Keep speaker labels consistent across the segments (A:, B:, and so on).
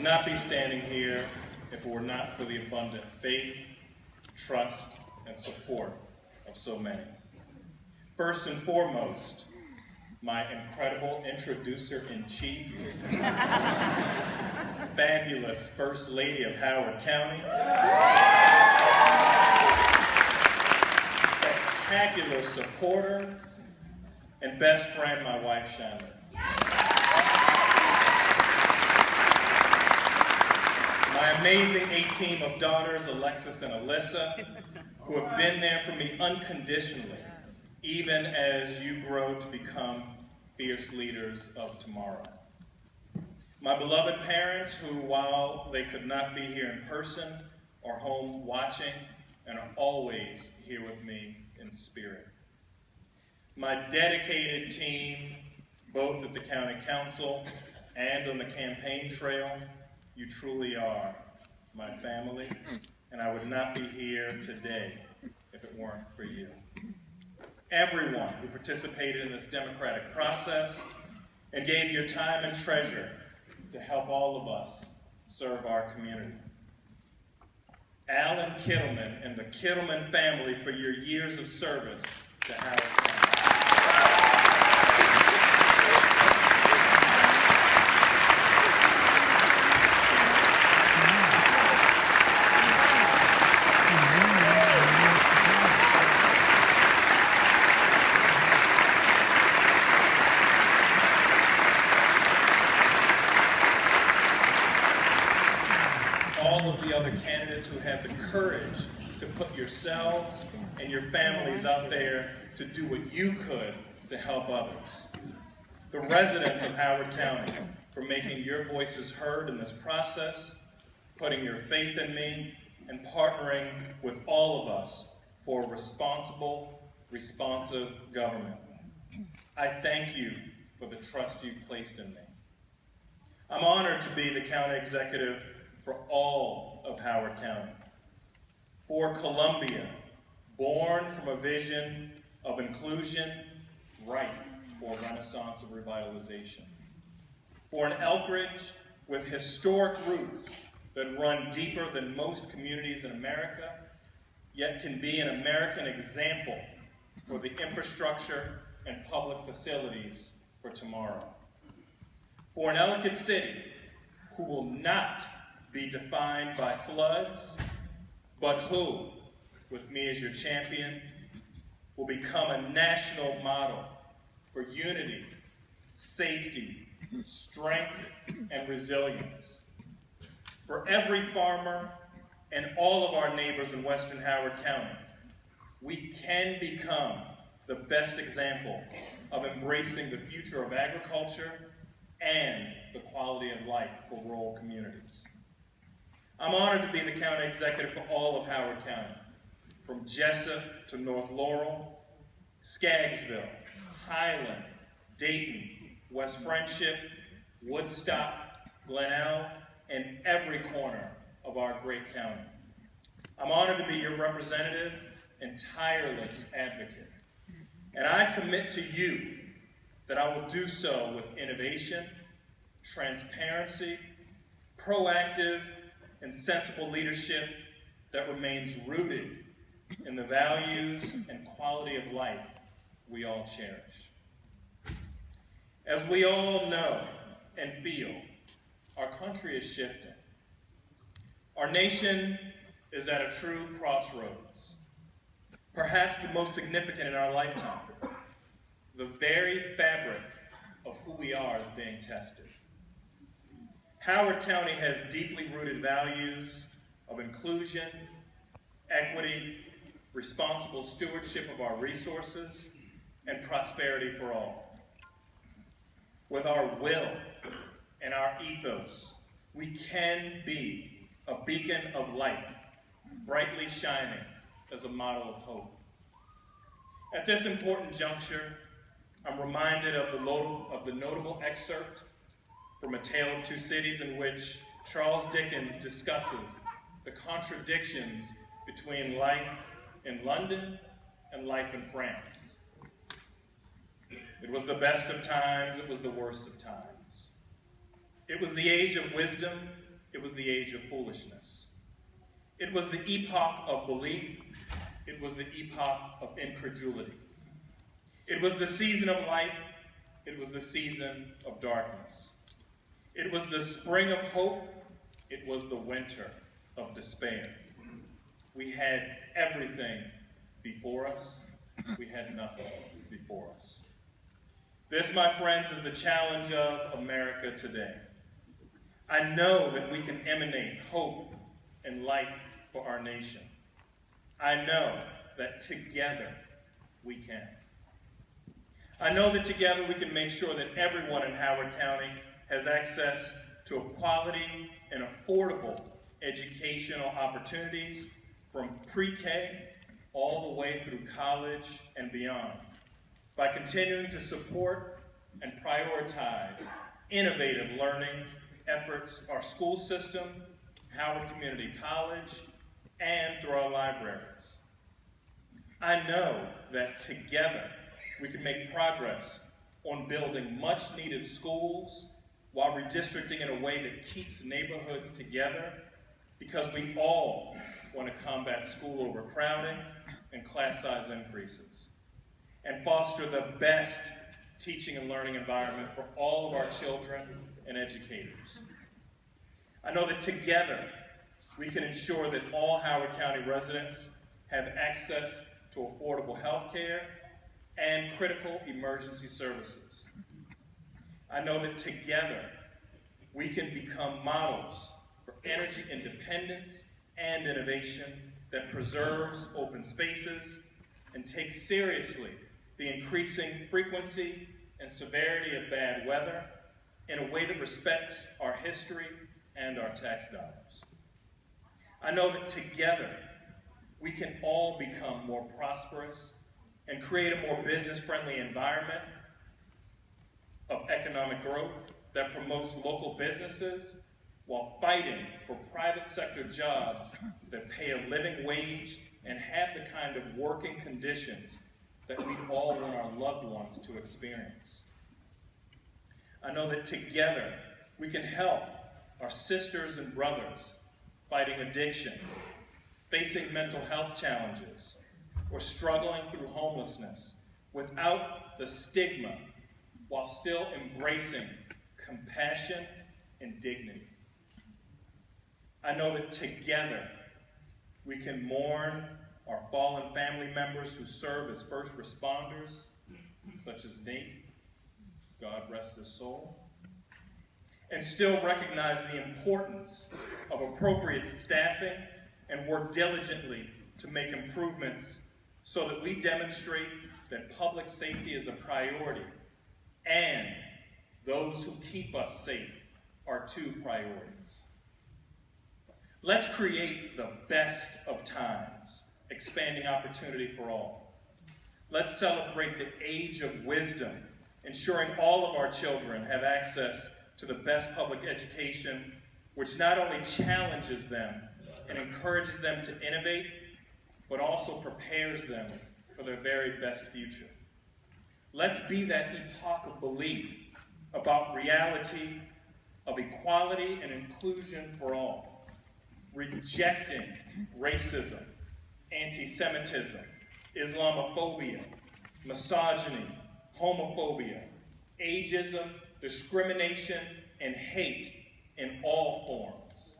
A: not be standing here if it were not for the abundant faith, trust, and support of so many. First and foremost, my incredible introducer-in-chief, fabulous First Lady of Howard County, spectacular supporter, and best friend, my wife, Chandler. My amazing A-team of daughters, Alexis and Alyssa, who have been there for me unconditionally, even as you grow to become fierce leaders of tomorrow. My beloved parents, who, while they could not be here in person, are home watching and are always here with me in spirit. My dedicated team, both at the County Council and on the campaign trail, you truly are my family, and I would not be here today if it weren't for you. Everyone who participated in this democratic process and gave your time and treasure to help all of us serve our community. Alan Kittleman and the Kittleman family for your years of service to Howard County. All of the other candidates who had the courage to put yourselves and your families out there to do what you could to help others. The residents of Howard County for making your voices heard in this process, putting your faith in me, and partnering with all of us for responsible, responsive government. I thank you for the trust you've placed in me. I'm honored to be the county executive for all of Howard County. For Columbia, born from a vision of inclusion, ripe for a renaissance of revitalization. For an Elkridge with historic roots that run deeper than most communities in America, yet can be an American example for the infrastructure and public facilities for tomorrow. For an Ellicott City who will not be defined by floods, but who, with me as your champion, will become a national model for unity, safety, strength, and resilience. For every farmer and all of our neighbors in Western Howard County, we can become the best example of embracing the future of agriculture and the quality of life for rural communities. I'm honored to be the county executive for all of Howard County, from Jessup to North Laurel, Skaggsville, Highland, Dayton, West Friendship, Woodstock, Glenelg, and every corner of our great county. I'm honored to be your representative and tireless advocate. And I commit to you that I will do so with innovation, transparency, proactive, and sensible leadership that remains rooted in the values and quality of life we all cherish. As we all know and feel, our country is shifting. Our nation is at a true crossroads, perhaps the most significant in our lifetime. The very fabric of who we are is being tested. Howard County has deeply rooted values of inclusion, equity, responsible stewardship of our resources, and prosperity for all. With our will and our ethos, we can be a beacon of light, brightly shining as a model of hope. At this important juncture, I'm reminded of the notable excerpt from A Tale of Two Cities, in which Charles Dickens discusses the contradictions between life in London and life in France. It was the best of times, it was the worst of times. It was the age of wisdom, it was the age of foolishness. It was the epoch of belief. It was the epoch of incredulity. It was the season of light. It was the season of darkness. It was the spring of hope. It was the winter of despair. We had everything before us. We had nothing before us. This, my friends, is the challenge of America today. I know that we can emanate hope and light for our nation. I know that together we can. I know that together we can make sure that everyone in Howard County has access to a quality and affordable educational opportunities from pre-K all the way through college and beyond, by continuing to support and prioritize innovative learning efforts, our school system, Howard Community College, and through our libraries. I know that together we can make progress on building much needed schools while redistricting in a way that keeps neighborhoods together, because we all want to combat school overcrowding and class size increases, and foster the best teaching and learning environment for all of our children and educators. I know that together we can ensure that all Howard County residents have access to affordable health care and critical emergency services. I know that together we can become models for energy independence and innovation that preserves open spaces and takes seriously the increasing frequency and severity of bad weather in a way that respects our history and our tax dollars. I know that together we can all become more prosperous and create a more business-friendly environment of economic growth that promotes local businesses while fighting for private sector jobs that pay a living wage and have the kind of working conditions that we all want our loved ones to experience. I know that together we can help our sisters and brothers fighting addiction, facing mental health challenges, or struggling through homelessness without the stigma, while still embracing compassion and dignity. I know that together we can mourn our fallen family members who serve as first responders, such as Nate, God rest his soul, and still recognize the importance of appropriate staffing and work diligently to make improvements so that we demonstrate that public safety is a priority and those who keep us safe are two priorities. Let's create the best of times, expanding opportunity for all. Let's celebrate the age of wisdom, ensuring all of our children have access to the best public education, which not only challenges them and encourages them to innovate, but also prepares them for their very best future. Let's be that epoch of belief about reality of equality and inclusion for all, rejecting racism, anti-Semitism, Islamophobia, misogyny, homophobia, ageism, discrimination, and hate in all forms.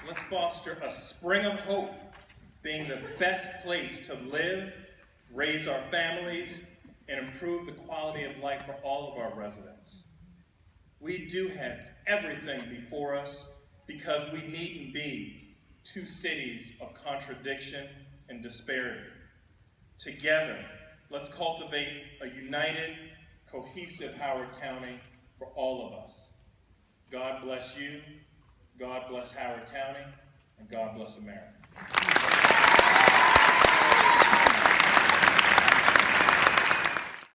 A: Let's foster a spring of hope, being the best place to live, raise our families, and improve the quality of life for all of our residents. We do have everything before us because we needn't be two cities of contradiction and disparity. Together, let's cultivate a united, cohesive Howard County for all of us. God bless you, God bless Howard County, and God bless America.